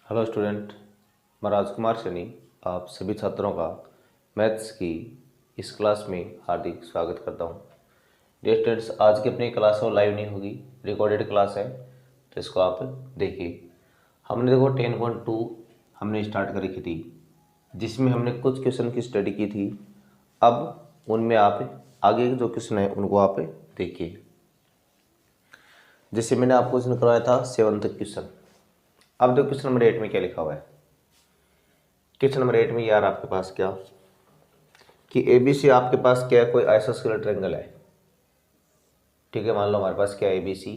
Hello student, मैं राजकुमार सैनी आप सभी छात्रों का मैथ्स की इस क्लास में हार्दिक स्वागत करता हूं। डियर स्टूडेंट्स, आज की अपनी क्लास वो लाइव नहीं होगी, रिकॉर्डेड क्लास है, तो इसको आप देखिए। हमने देखो 10.2 हमने स्टार्ट कर रखी थी, जिसमें हमने कुछ क्वेश्चन की स्टडी की थी। अब उनमें आप आगे जो क्वेश्चन है उनको आप देखिए। जैसे मैंने आपको क्वेश्चन करवाया था 7th क्वेश्चन। अब देखो क्वेश्चन नंबर 8 में क्या लिखा हुआ है। क्वेश्चन नंबर 8 में यार आपके पास क्या कि ABC आपके पास क्या है, कोई आइसोस्केलेस ट्रायंगल है। ठीक है, मान लो हमारे पास क्या है, ABC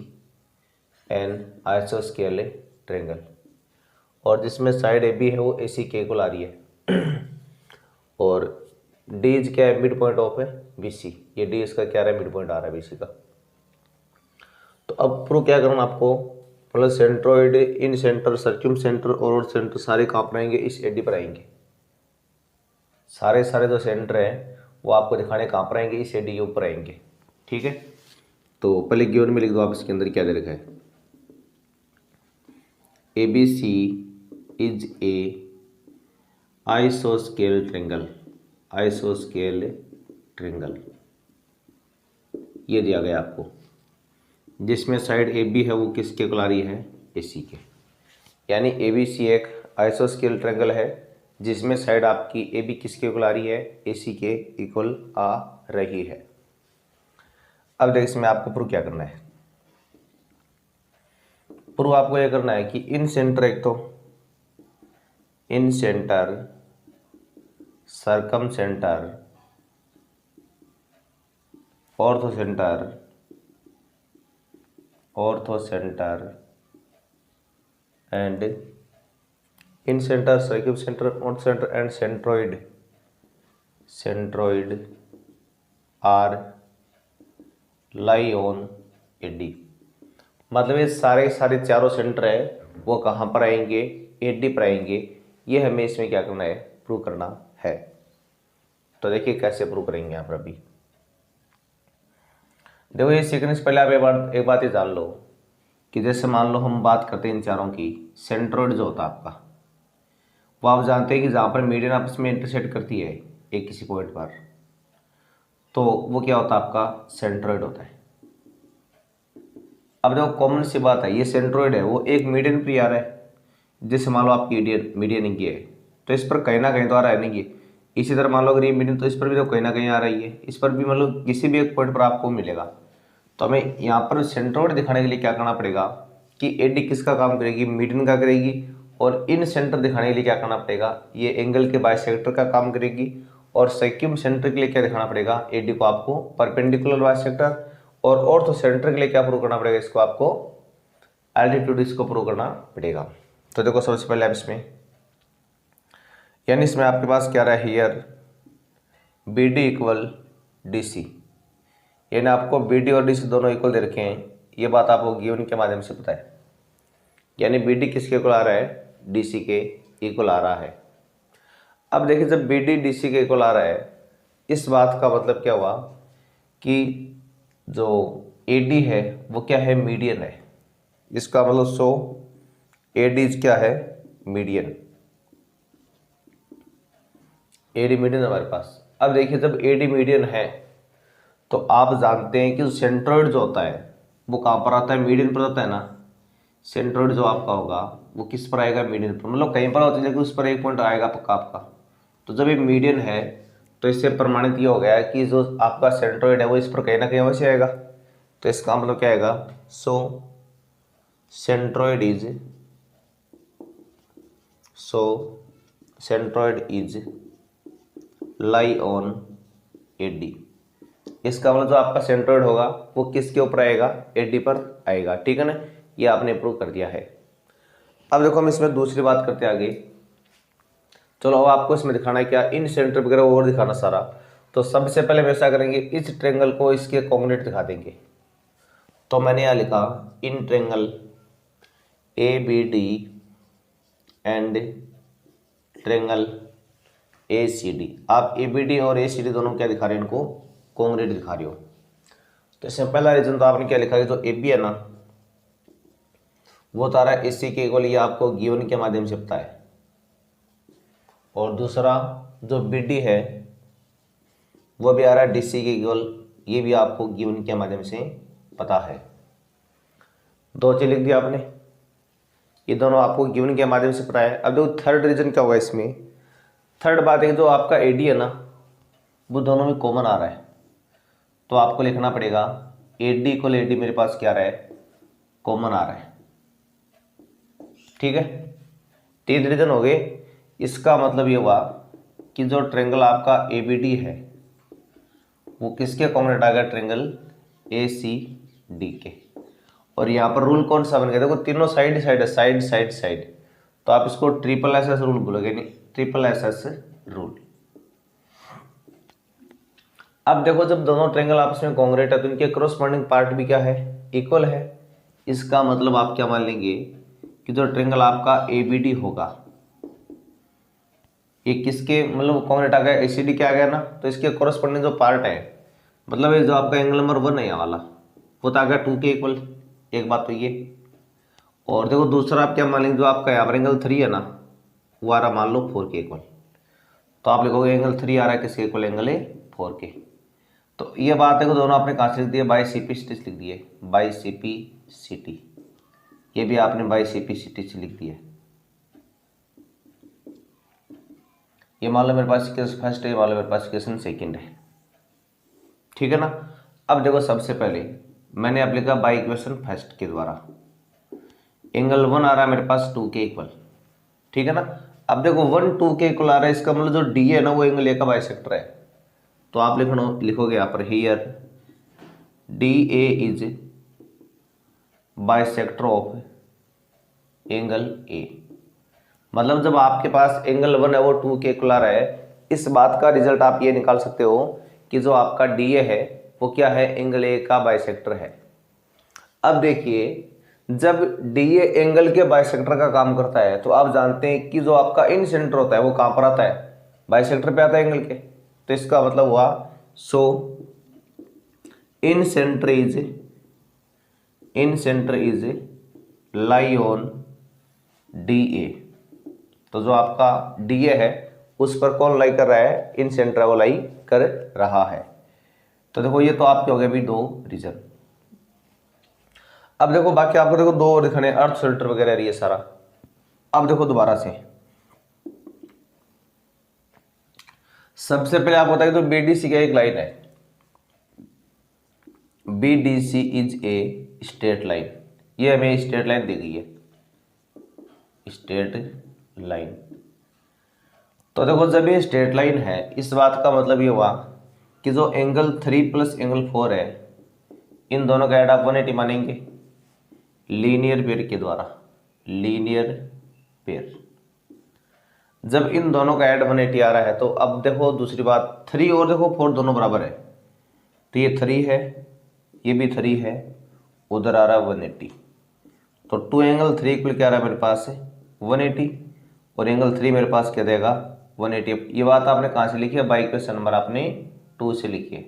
एन आइसोस्केलेस ट्रायंगल, और जिसमें साइड AB है वो AC के इक्वल आ रही है और D इज क्या है, मिड पॉइंट ऑफ है BC। ये D इसका क्या रहा है, मिड पॉइंट आ रहा है BC का। तो अब प्रूव क्या करना आपको, मतलब सेंट्रोइड इन सेंटर सर्क्यूम सेंटर और सेंटर सारे कहाँ पर आएंगे, इस AD पर आएंगे। सारे जो सेंटर हैं वो आपको दिखाने कहाँ पर आएंगे, इस AD के ऊपर आएंगे। ठीक है, तो पहले गिवन में लिख दो आप इसके अंदर क्या दे रखा है। ABC is a आइसोस्केल triangle, आइसोस्केल triangle ये दिया गया आपको, जिसमें साइड AB है वो किसके इक्वल आ रही है, AC के। यानी ABC एक आइसोस्केल ट्रायंगल है जिसमें साइड आपकी AB किसके इक्वल आ रही है, AC के इक्वल आ रही है। अब देख इसमें आपको प्रूव क्या करना है। प्रूव आपको यह करना है कि इन सेंटर, एक तो incentre circumcentre orthocentre and incentre circumcentre orthocentre and centroid are lie on AD। मतलब ये सारे चारों सेंटर है वो कहाँ पर आएंगे, AD पर आएंगे। ये हमें इसमें क्या करना है, प्रूव करना है। तो देखिए कैसे प्रूव करेंगे यहाँ पर। अभी देखो ये सीखने से पहले आप एक बात ये जान लो कि जैसे मान लो हम बात करते हैं इन चारों की, सेंट्रोइड जो होता है आपका, वो आप जानते हैं कि जहाँ पर मीडियन आपस में इंटरसेक्ट करती है एक किसी पॉइंट पर, तो वो क्या होता है, आपका सेंट्रोइड होता है। अब देखो कॉमन सी बात है, ये सेंट्रोइड है वो एक मीडियन पर आ रहा है। जैसे मान लो आपकी मीडियन की है तो इस पर कहीं ना कहीं तो आ रहा है नहीं ये। इसी तरह मान लो अगर ये मीडियन, तो इस पर भी तो कहीं ना कहीं आ रही है, इस पर भी मतलब किसी भी एक पॉइंट पर आपको मिलेगा। तो हमें यहाँ पर सेंट्रोइड दिखाने के लिए क्या करना पड़ेगा कि AD किसका काम करेगी, मीडियन का करेगी। और इन सेंटर दिखाने के लिए क्या करना पड़ेगा, ये एंगल के बाइसेक्टर का काम करेगी। और सर्क्यूम सेंटर के लिए क्या दिखाना पड़ेगा, AD को आपको परपेंडिकुलर बाइसेक्टर। और ऑर्थो सेंटर के लिए क्या प्रूव करना पड़ेगा, इसको आपको एल्टीट्यूड, इसको प्रूव करना पड़ेगा। तो देखो सबसे पहले आप इसमें, यानी इसमें आपके पास क्या रहा है, हियर BD इक्वल DC, यानी आपको BD और DC दोनों इक्वल दे रखे हैं। ये बात आपको गिवन के माध्यम से पता है। यानी BD किसके इक्वल आ रहा है, DC के इक्वल आ रहा है। अब देखिए जब BD DC के इक्वल आ रहा है, इस बात का मतलब क्या हुआ कि जो AD है वो क्या है, मीडियन है। इसका मतलब सो AD क्या है, मीडियन। AD मीडियन हमारे पास। अब देखिए जब AD मीडियन है तो आप जानते हैं कि सेंट्रोइड जो होता है वो कहाँ पर आता है, मीडियन पर आता है ना। सेंट्रोइड जो आपका होगा वो किस पर आएगा, मीडियन पर, मतलब कहीं पर होता है लेकिन उस पर एक पॉइंट आएगा पक्का आपका। तो जब ये मीडियन है तो इससे प्रमाणित ये हो गया कि जो आपका सेंट्रोइड है वो इस पर कहीं ना कहीं अवश्य आएगा। तो इसका मतलब क्या आएगा, so centroid is lie on AD। इसका मतलब जो आपका सेंट्रोइड होगा वो किसके ऊपर आएगा, AD पर आएगा। ठीक है ना, ये आपने प्रूव कर दिया है। अब देखो हम इसमें दूसरी बात करते हैं आगे। चलो अब आपको इसमें दिखाना है क्या, इन सेंटर वगैरह और दिखाना सारा। तो सबसे पहले हम ऐसा करेंगे, इस ट्रेंगल को इसके कॉर्डिनेट दिखा देंगे। तो मैंने यहाँ लिखा in triangle ABD and triangle ACD। आप ABD और ACD दोनों क्या दिखा रहे हैं, इनको कॉन्ग्रेट दिखा रहे हो। तो इसमें पहला रीजन तो आपने क्या लिखा है, जो AB है ना वो तो आ रहा है AC के इक्वल, ये आपको गिवन के माध्यम से पता है। और दूसरा जो BD है वो भी आ रहा है DC के इक्वल, ये भी आपको गिवन के माध्यम से पता है। दो चीज लिख दिया आपने, ये दोनों आपको गिवन के माध्यम से पता है। अब देखो थर्ड रीजन क्या होगा इसमें। थर्ड बात है जो आपका AD है ना वो दोनों में कॉमन आ रहा है, तो आपको लिखना पड़ेगा AD इक्वल AD मेरे पास क्या आ रहा है, कॉमन आ रहा है। ठीक है, तीन रीजन हो गए। इसका मतलब ये हुआ कि जो ट्रेंगल आपका ABD है वो किसके कॉम्बिनेट आ गया, ट्रेंगल ACD के। और यहाँ पर रूल कौन सा बन गया, देखो तीनों साइड साइड है, साइड साइड साइड, तो आप इसको SSS रूल बोलोगे, नहीं SSS रूल। अब देखो जब दोनों ट्रेंगल आपस में कॉन्ग्रेट है तो इनके क्रॉसपोंडिंग पार्ट भी क्या है, इक्वल है। इसका मतलब आप क्या मान लेंगे कि जो ट्रेंगल आपका ABD होगा ये किसके मतलब कॉन्ग्रेट आ गया, ACD क्या आ गया ना, तो इसके कॉरस्पॉन्डिंग जो पार्ट है मतलब ये जो आपका एंगल नंबर 1 है यहाँ वाला वो तो आ गया 2 के इक्वल, एक बात तो ये। और देखो दूसरा आप क्या मान लेंगे, जो आपका यहाँ पर एंगल 3 है ना वो आ रहा मान लो 4 के इक्वल, तो आप लिखोगे एंगल 3 आ रहा है किसके इक्वल, एंगल 4 के। तो ये बात है कि दोनों आपने कहाँ से लिख दिए, बाई CP/CT लिख दिए, बाई CP/CT, ये भी आपने बाई CP/CT से लिख दिया। ये मान लो मेरे पास इक्वेशन फर्स्ट है, मान लो मेरे पास इक्वेशन सेकंड है। ठीक है ना। अब देखो सबसे पहले मैंने अब लिखा बाई इक्वेशन फर्स्ट के द्वारा एंगल 1 आ रहा है मेरे पास 2 के इक्वल। ठीक है ना। अब देखो 1 2 के इक्वल आ रहा है, इसका मतलब जो D है ना वो एंगल A का बाइसेक्टर है, तो आप लिखोगे यहाँ पर here DA is bisector of angle A। मतलब जब आपके पास एंगल 1 है वो 2 के इक्वल आ रहा है, इस बात का रिजल्ट आप ये निकाल सकते हो कि जो आपका DA है वो क्या है, एंगल A का बाइसेक्टर है। अब देखिए जब DA एंगल के बाइसेक्टर का काम करता है तो आप जानते हैं कि जो आपका इन सेंटर होता है वो कहाँ पर आता है, बाइसेक्टर पे आता है एंगल के। तो इसका मतलब हुआ so incentre is lie on DA। तो जो आपका DA है उस पर कौन लाई कर रहा है, इन सेंटर वो लाई कर रहा है। तो देखो ये तो आपके हो गए भी दो रीजन। अब देखो बाकी आपको देखो दो दिखाने, अर्थ सेंटर वगैरह रही है सारा। अब देखो दोबारा से सबसे पहले आपको बताइए तो BDC का एक लाइन है, BDC is a straight line, ये हमें स्ट्रेट लाइन दी गई है, स्ट्रेट लाइन। तो देखो जब ये स्ट्रेट लाइन है इस बात का मतलब ये हुआ कि जो एंगल 3 प्लस एंगल 4 है इन दोनों का ऐड आप 180 मानेंगे लीनियर पेयर के द्वारा, लीनियर पेयर। जब इन दोनों का ऐड 180 आ रहा है तो अब देखो दूसरी बात 3 और देखो 4 दोनों बराबर है, तो ये 3 है ये भी 3 है, उधर आ रहा है 180, तो 2 एंगल 3 इक्वल क्या आ रहा है मेरे पास 180 और एंगल 3 मेरे पास क्या देगा 180। ये बात आपने कहाँ से लिखी है, बाई इक्वेशन नंबर आपने 2 से लिखी है,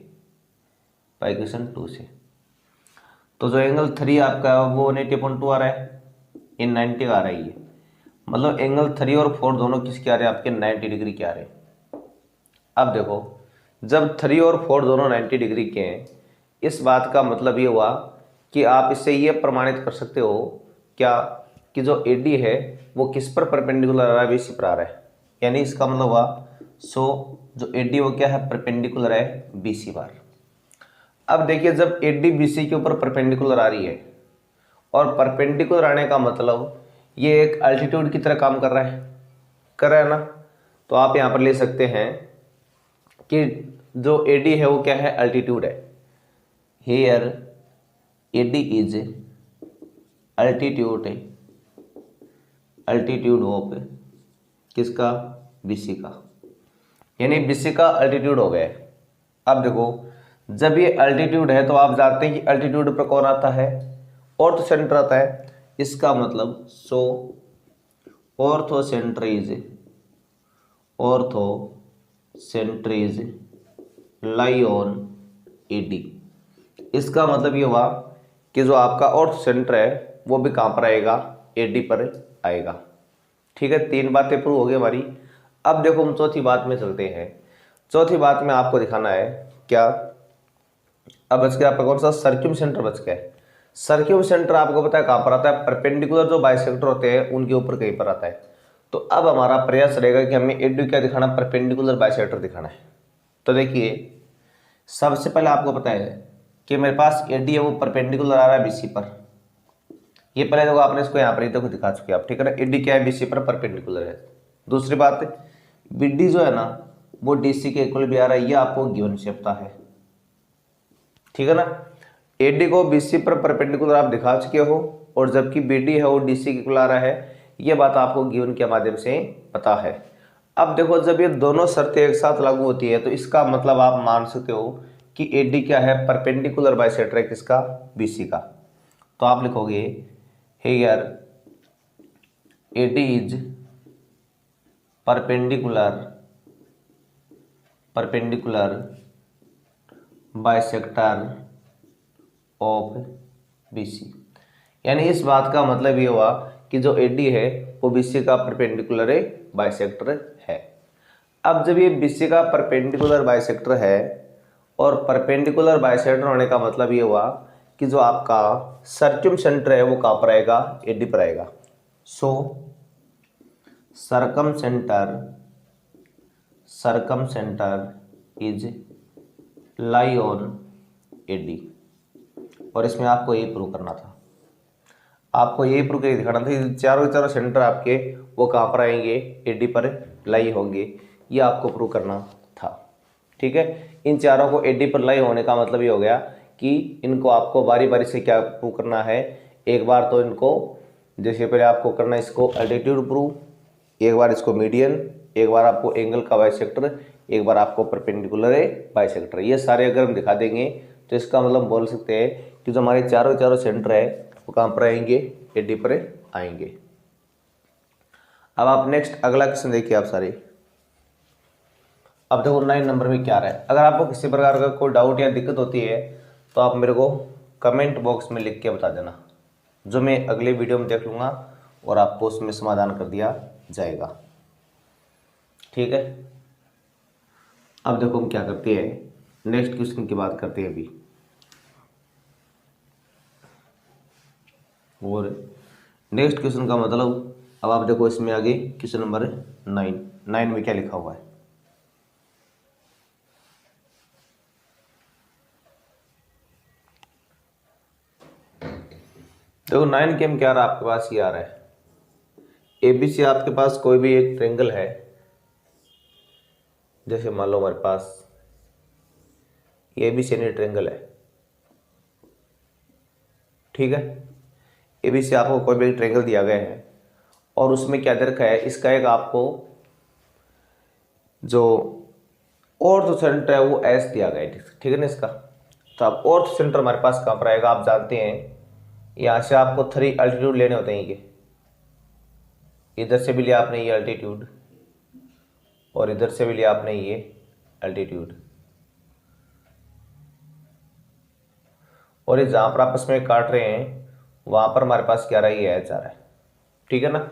बाई इक्वेशन 2 से। तो जो एंगल 3 आपका वो 180/2 आ रहा है, इन 90 का आ रहा है ये, मतलब एंगल 3 और 4 दोनों किसके आ रहे हैं आपके 90 डिग्री के आ रहे हैं। अब देखो जब 3 और 4 दोनों 90 डिग्री के हैं इस बात का मतलब ये हुआ कि आप इससे ये प्रमाणित कर सकते हो क्या कि जो AD है वो किस पर परपेंडिकुलर आ रहा है, BC पर आ रहा है। यानी इसका मतलब हुआ सो जो AD वो क्या है, परपेंडिकुलर है BC पर। अब देखिए जब AD BC के ऊपर परपेंडिकुलर आ रही है और परपेंडिकुलर आने का मतलब ये एक अल्टीट्यूड की तरह काम कर रहा है ना, तो आप यहाँ पर ले सकते हैं कि जो AD है वो क्या है, अल्टीट्यूड है। Here AD is altitude of किसका, BC का, यानी BC का अल्टीट्यूड हो गया। अब देखो जब ये अल्टीट्यूड है तो आप जानते हैं कि अल्टीट्यूड पर कौन आता है, ऑर्थो सेंटर आता है। इसका मतलब so orthocentre is lie on AD। इसका मतलब ये हुआ कि जो आपका ऑर्थो सेंटर है वो भी कहाँ पर आएगा, AD पर आएगा। ठीक है, 3 बातें प्रूव हो गई हमारी। अब देखो हम चौथी बात में चलते हैं। चौथी बात में आपको दिखाना है क्या, अब बच गया आपका कौन सा, सर्क्यूम सेंटर बच गया है। सर्क्यूम सेंटर आपको पता है कहाँ पर आता है, परपेंडिकुलर जो बाइसेक्टर होते हैं उनके ऊपर कहीं पर आता है। तो अब हमारा प्रयास रहेगा कि हमें AD क्या दिखाना, परपेंडिकुलर बाइसेक्टर दिखाना है। तो देखिए सबसे पहले आपको पता है कि मेरे पास AD है वो परपेंडिकुलर आ रहा है BC पर। ये पहले देखो आपने इसको यहाँ पर ही देखो दिखा चुके आप, ठीक है ना। AD क्या है, BC पर परपेंडिकुलर है। दूसरी बात BD जो है ना वो DC के इक्वल भी आ रहा है, ये आपको गिवन से पता है, ठीक है ना। AD को BC पर परपेंडिकुलर आप दिखा चुके हो, और जबकि BD है वो DC के इक्वल आ रहा है, ये बात आपको गिवन के माध्यम से पता है। अब देखो जब ये दोनों शर्तें एक साथ लागू होती है तो इसका मतलब आप मान सकते हो कि AD क्या है, परपेंडिकुलर बाइसेक्टर है किसका, BC का। तो आप लिखोगे here AD is perpendicular bisector of BC। यानी इस बात का मतलब ये हुआ कि जो AD है वो BC का परपेंडिकुलर बाइसेक्टर है। अब जब ये BC का परपेंडिकुलर बाइसेक्टर है, और परपेंडिकुलर बाइसेक्टर होने का मतलब ये हुआ कि जो आपका सर्क्यूम सेंटर है वो कहाँ पर आएगा, AD पर आएगा। So circumcentre is lie on AD। और इसमें आपको यही प्रूव करना था, आपको यही प्रूव करके दिखाना था, चारों सेंटर आपके वो कहाँ पर आएंगे, AD पर लाई होंगे, ये आपको प्रूव करना था। ठीक है, इन चारों को AD पर लाई होने का मतलब ये हो गया कि इनको आपको बारी बारी से क्या प्रूव करना है। एक बार तो इनको जैसे पहले आपको करना है इसको एल्टीट्यूड प्रूव, एक बार इसको मीडियन, एक बार आपको एंगल का बाइसेक्टर, एक बार आपको परपेंडिकुलर बाइसेक्टर। ये सारे अगर हम दिखा देंगे तो इसका मतलब बोल सकते हैं कि जो हमारे चारों सेंटर है वो कहाँ पर आएंगे, AD पर आएंगे। अब आप नेक्स्ट अगला क्वेश्चन देखिए आप सारे। अब देखो 9 नंबर में क्या रहा है। अगर आपको किसी प्रकार का कोई डाउट या दिक्कत होती है तो आप मेरे को कमेंट बॉक्स में लिख के बता देना, जो मैं अगले वीडियो में देख लूँगा और आपको उसमें समाधान कर दिया जाएगा। ठीक है, अब देखो हम क्या करते हैं, नेक्स्ट क्वेश्चन की बात करते हैं अभी। और नेक्स्ट क्वेश्चन का मतलब अब आप देखो इसमें आगे क्वेश्चन नंबर 9 में क्या लिखा हुआ है। देखो 9 के में क्या आ रहा है आपके पास, ये आ रहा है ABC आपके पास कोई भी एक ट्रायंगल है, जैसे मान लो हमारे पास ये ABC ट्रायंगल है। ठीक है, ABC आपको कोई भी ट्रायंगल दिया गया है और उसमें क्या दे रखा है, इसका एक आपको जो ऑर्थो सेंटर है वो S दिया गया है। ठीक है ना इसका। तो अब ऑर्थो सेंटर हमारे पास कहाँ पर आएगा, आप जानते हैं यहाँ से आपको 3 अल्टीट्यूड लेने होते हैं। ये इधर से भी लिया आपने ये अल्टीट्यूड, और इधर से भी लिया आपने ये अल्टीट्यूड, और ये जहाँ पर आपस में काट रहे हैं वहाँ पर हमारे पास क्या रहा है, ये H आ रहा है। ठीक है ना,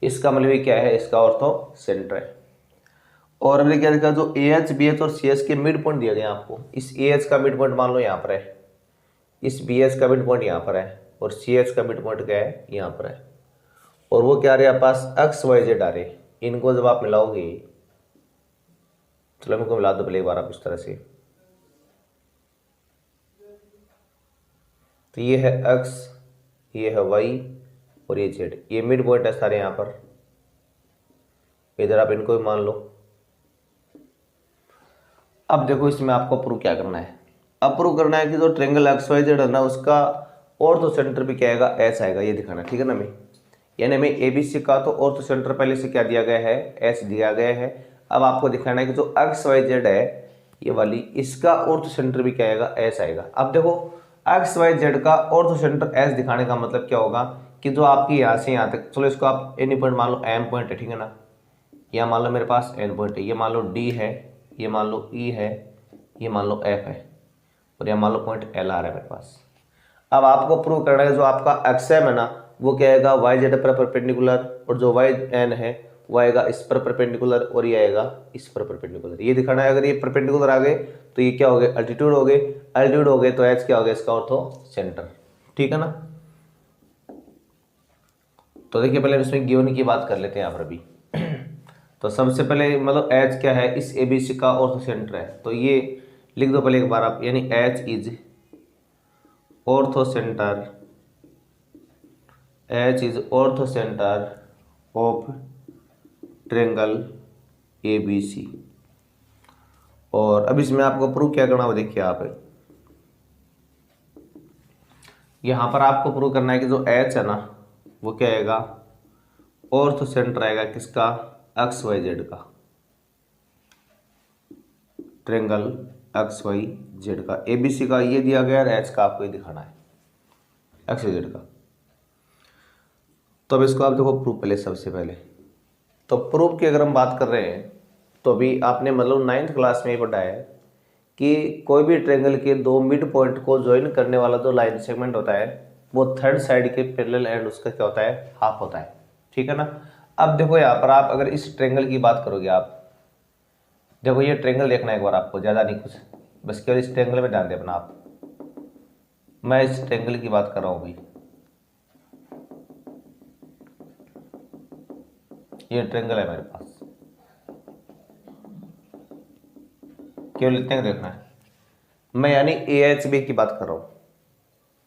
इसका मतलब ये क्या है, इसका ऑर्थो सेंटर है। और हमने क्या देखा, जो AH BH और CS के मिड पॉइंट दिया गया आपको, इस AH का मिड पॉइंट मान लो यहाँ पर है, इस BH का मिड पॉइंट यहाँ पर है, और CS का मिड पॉइंट क्या है, यहाँ पर है। और वो क्या आ रहे हैं पास XYZ आ रहे, इनको जब आप मिलाओगे, चलो इनको मिला दो पहले एक बार आप इस तरह से, तो ये है X, ये है Y और ये Z, ये मिड पॉइंट है सारे यहाँ पर। इधर आप इनको भी मान लो। अब देखो इसमें आपको प्रूव क्या करना है, अब प्रूव करना है कि जो ट्रायंगल XYZ है ना उसका ऑर्थो सेंटर भी क्या आएगा, S आएगा, ये दिखाना। ठीक है ना, मैं यानी हमें ABC का तो ऑर्थो सेंटर पहले से क्या दिया गया है, S दिया गया है। अब आपको दिखाना है कि जो XYZ है ये वाली, इसका ऑर्थो सेंटर भी क्या आएगा, S आएगा। अब देखो XYZ का ऑर्थो सेंटर S दिखाने का मतलब क्या होगा कि जो आपकी यहाँ से यहाँ तक, चलो इसको आप एनी पॉइंट मान लो, M पॉइंट है। ठीक है ना, यहाँ मान लो मेरे पास N पॉइंट है, ये मान लो D है, ये मान लो E है, ये मान लो F है, और यहाँ मान लो पॉइंट L आ रहा है मेरे पास। अब आपको प्रूव करना है जो आपका XM है ना वो क्या आएगा वाई जेड पर परपेंडिकुलर, और जो वाई एन है वो आएगा इस पर परपेंडिकुलर, और ये आएगा इस पर परपेंडिकुलर। ये दिखाना है, अगर ये परपेंडिकुलर आ गए तो ये क्या हो गए अल्टीट्यूड हो गए, अल्टीट्यूड हो गए तो एच क्या हो गया इसका ऑर्थो सेंटर। ठीक है ना। तो देखिए पहले इसमें गिवन की बात कर लेते हैं यहाँ पर अभी। तो सबसे पहले मतलब एच क्या है, इस एबीसी का ऑर्थो सेंटर है, तो ये लिख दो पहले एक बार आप, यानी H is ortho centre, H is orthocentre of triangle ABC. और अब इसमें आपको प्रूव क्या करना है देखिए आप, यहां पर आपको प्रूव करना है कि जो एच है ना वो क्या आएगा ऑर्थो सेंटर आएगा किसका, एक्स वाई जेड का, ट्रायंगल एक्स वाई जेड का। एबीसी का ये दिया गया और एच का आपको ये दिखाना है एक्स वाई जेड का। तो अब इसको आप देखो प्रूफ पहले, सबसे पहले तो प्रूफ की अगर हम बात कर रहे हैं तो अभी आपने मतलब 9th क्लास में ही पढ़ा है कि कोई भी ट्रायंगल के दो मिड पॉइंट को ज्वाइन करने वाला जो लाइन सेगमेंट होता है वो थर्ड साइड के पैरेलल एंड उसका क्या होता है हाफ होता है। ठीक है ना। अब देखो यहाँ पर आप अगर इस ट्रायंगल की बात करोगे, आप देखो ये ट्रायंगल देखना है एक बार आपको, ज़्यादा नहीं कुछ, बस केवल इस ट्रायंगल में ध्यान देना आप। मैं इस ट्रायंगल की बात कर रहा हूँ अभी, ये ट्रायंगल है मेरे पास, केवल इतने देखना है। मैं यानी ए एच बी की बात कर रहा हूँ।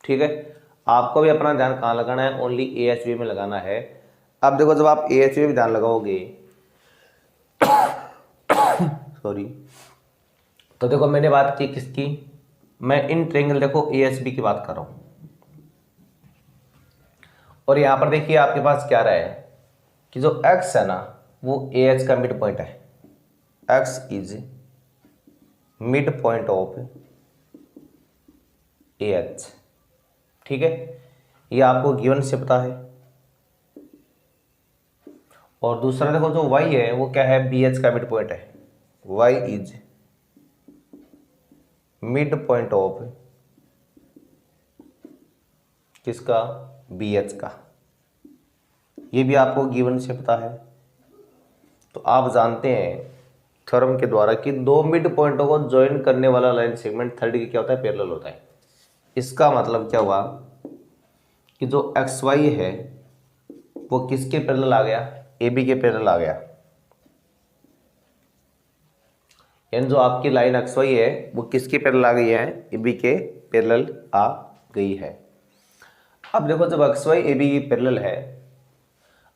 ठीक है, आपको भी अपना ध्यान कहाँ लगाना है, ओनली ए एच बी में लगाना है। अब देखो जब आप ए एच बी में ध्यान लगाओगे सॉरी, तो देखो मैंने बात की किसकी, मैं इन ट्रायंगल देखो ए एच बी की बात कर रहा हूँ। और यहाँ पर देखिए आपके पास क्या रहा है कि जो x है ना वो ए एच का मिड पॉइंट है, x is mid point of A H. ठीक है, ये आपको गिवन से पता है। और दूसरा देखो जो y है वो क्या है, बी एच का मिड पॉइंट है, y is mid point of किसका, बी एच का। ये भी आपको गिवन से पता है। तो आप जानते हैं थ्योरम के द्वारा कि दो मिड पॉइंटों को ज्वाइन करने वाला लाइन सेगमेंट थर्ड की क्या होता है, पैरेलल होता है। इसका मतलब क्या हुआ कि जो एक्स वाई है वो किसके पैरेलल आ गया, ए बी के पैरेलल आ गया। यानी जो आपकी लाइन एक्स वाई है वो किसके पैरेलल आ गई है, ए बी के पैरेलल आ गई है। अब देखो जब एक्स वाई ए बी की पैरेलल है,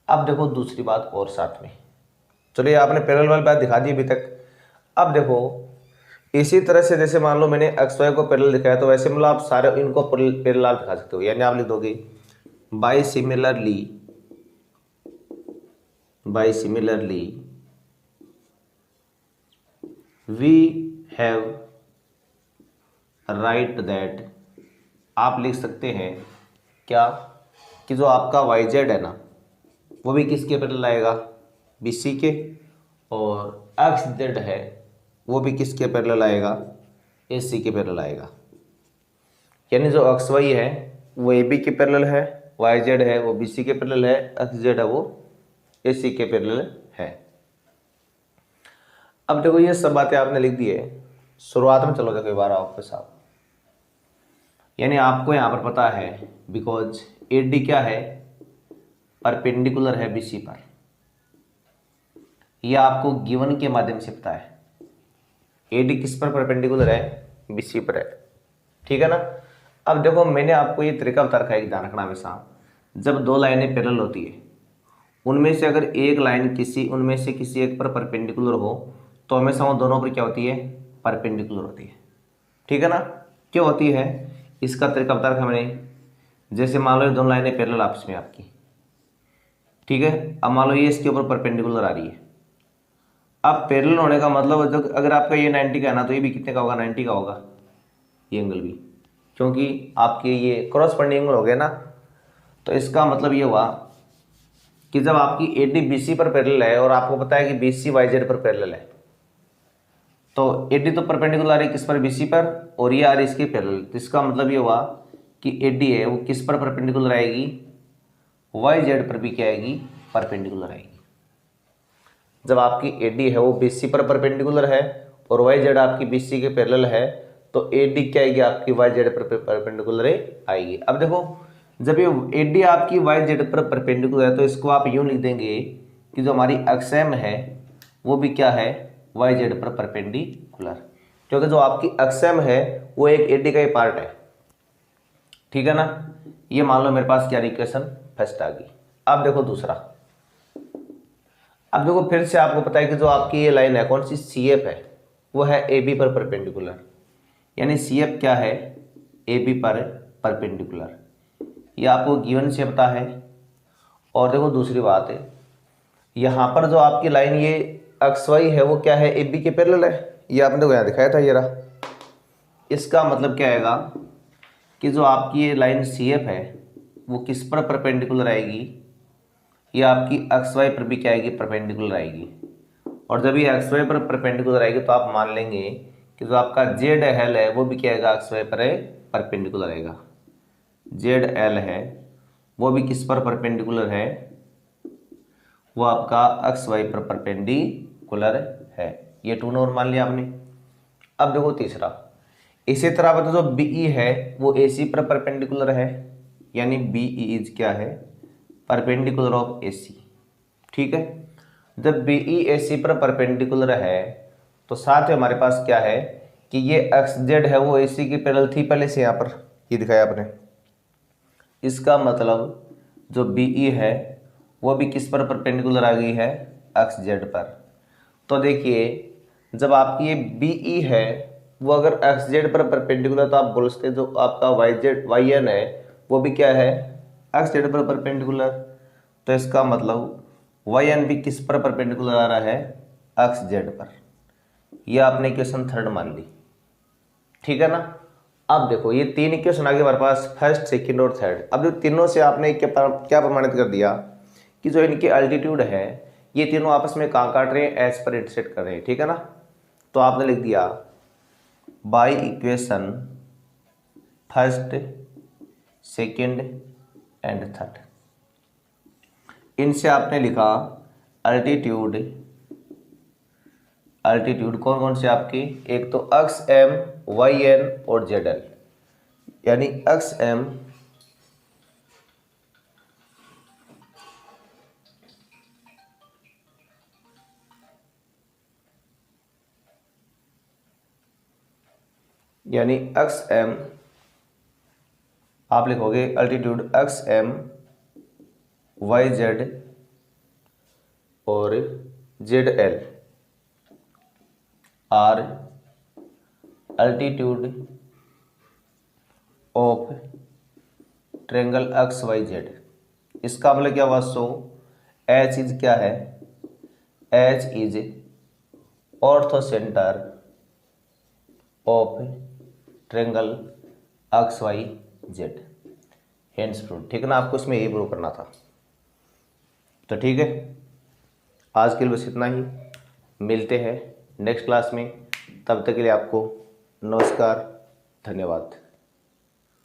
अब देखो दूसरी बात और साथ में, चलिए आपने पैरेलल वाली बात दिखा दी अभी तक। अब देखो इसी तरह से जैसे मान लो मैंने एक्स वाई को पैरेलल दिखाया, तो वैसे मतलब आप सारे इनको पैरेलल दिखा सकते हो। यानी आप लिख दोगे by similarly we have write that, आप लिख सकते हैं क्या कि जो आपका वाई जेड है ना वो भी किसके पैरेलल आएगा, बी सी के, और एक्स जेड है वो भी किसके पैरेलल आएगा, ए सी के पैरेलल आएगा। यानी जो एक्स वाई है वो ए बी के पैरेलल है, वाई जेड है वो बी सी के पैरेलल है, एक्स जेड है वो ए सी के पैरेलल है। अब देखो ये सब बातें आपने लिख दी है शुरुआत में। चलो देखो एक बार आपके साथ, यानी आपको यहाँ पर पता है बिकॉज ए डी क्या है, परपेंडिकुलर है बी सी पर, यह आपको गिवन के माध्यम से पता है। ए डी किस पर परपेंडिकुलर है, बी सी पर है। ठीक है ना। अब देखो मैंने आपको ये तरीका बता रखा है, ध्यान रखना हमेशा, जब दो लाइनें पैरेलल होती है उनमें से अगर एक लाइन उनमें से किसी एक पर परपेंडिकुलर हो तो हमेशा वो दोनों पर क्या होती है, परपेंडिकुलर होती है। ठीक है ना। क्यों होती है, इसका तरीका बता रखा मैंने। जैसे मान लो ये दोनों लाइनें पैरेलल आपस में आपकी, ठीक है। अब मान लो ये इसके ऊपर परपेंडिकुलर आ रही है। अब पैरेलल होने का मतलब अगर आपका ये 90 का है ना तो ये भी कितने का होगा, 90 का होगा ये एंगल भी, क्योंकि आपके ये क्रॉसपेंडिंग एंगल हो गया ना। तो इसका मतलब ये हुआ कि जब आपकी ए डी बी सी पर पैरेलल है और आपको पता है कि बी सी वाई जेड पर पैरेलल है, तो ए डी तो परपेंडिकुलर आ रही है किस पर, बी सी पर, और ये आ रही है इसके पैरेलल। तो इसका मतलब ये हुआ कि ए डी है वो किस पर परपेंडिकुलर आएगी, वाई जेड पर भी क्या आएगी, परपेंडिकुलर आएगी। जब आपकी ए डी है वो बी सी पर परपेंडिकुलर है और वाई जेड आपकी बी सी के पैरेलल है, तो ए डी क्या आएगी आपकी वाई जेड पर परपेंडिकुलर आएगी। अब देखो जब ये ए डी आपकी वाई जेड पर परपेंडिकुलर है तो इसको आप यूँ लिख देंगे कि जो हमारी अक्ष एम है वो भी क्या है, वाई जेड पर परपेंडिकुलर, क्योंकि जो आपकी अक्ष एम है वो एक ए डी का ही पार्ट है, ठीक है ना। ये मान लो मेरे पास क्या इक्वेशन फर्स्ट आ गई। अब देखो दूसरा, अब देखो फिर से आपको पता है कि जो आपकी ये लाइन है कौन सी, सी एफ है, वो है ए बी पर परपेंडिकुलर, यानी सी एफ क्या है, ए बी पर परपेंडिकुलर, ये आपको गिवन से पता है। और देखो दूसरी बात है, यहाँ पर जो आपकी लाइन ये एक्स वाई है वो क्या है, ए बी के पैरेलल है, ये आपने देखो यहाँ दिखाया था ये रहा। इसका मतलब क्या आएगा कि जो आपकी ये लाइन सी एफ है वो किस पर परपेंडिकुलर आएगी, ये आपकी एक्स वाई पर भी क्या आएगी, परपेंडिकुलर आएगी। और जब ये एक्स वाई पर परपेंडिकुलर आएगी तो आप मान लेंगे कि जो आपका जेड एल है वो भी क्या आएगा, एक्स वाई पर परपेंडिकुलर आएगा। जेड एल है वो भी किस पर परपेंडिकुलर है, वो आपका एक्स वाई पर परपेंडिकुलर है। ये 2 नंबर मान लिया आपने। अब देखो तीसरा, इसी तरह बता जो बीई है वो एसी पर परपेंडिकुलर है, यानी बीई इज क्या है, परपेंडिकुलर ऑफ एसी, ठीक है। जब बीई एसी पर परपेंडिकुलर है तो साथ में हमारे पास क्या है कि ये एक्स जेड है वो एसी की पैरेलल थी पहले से, यहाँ पर ये दिखाया आपने। इसका मतलब जो बीई है वो भी किस पर परपेंडिकुलर आ गई है, एक्स जेड पर। तो देखिए जब आपकी ये बीई है वो अगर एक्स जेड पर परपेंडिकुलर, तो आप बोल सकते जो आपका वाई जेड वाई एन है वो भी क्या है, एक्स जेड पर परपेंडिकुलर। तो इसका मतलब वाई एन भी किस पर परपेंडिकुलर आ रहा है, एक्स जेड पर। यह आपने इक्वेशन थर्ड मान ली, ठीक है ना। अब देखो ये 3 इक्वेशन आ गए हमारे पास, फर्स्ट सेकंड और थर्ड। अब जो तीनों से आपने क्या प्रमाणित कर दिया कि जो इनके अल्टीट्यूड है ये तीनों आपस में कहाँ काट रहे हैं, एच पर इंटरसेक्ट कर रहे हैं, ठीक है ना। तो आपने लिख दिया by equation first second and third. इनसे आपने लिखा अल्टीट्यूड, अल्टीट्यूड कौन कौन से आपकी, एक तो एक्स एम वाई एन और जेड एल, यानी एक्स एम यानी एक्स एम आप लिखोगे altitude X M Y Z और Z L are altitude of triangle X Y Z. इसका मतलब क्या हुआ, सो एच इज क्या है, H is orthocentre of triangle X Y Z, hence prove, ठीक है ना। आपको इसमें यही प्रूव करना था। तो ठीक है, आज के लिए बस इतना ही, मिलते हैं नेक्स्ट क्लास में। तब तक के लिए आपको नमस्कार, धन्यवाद।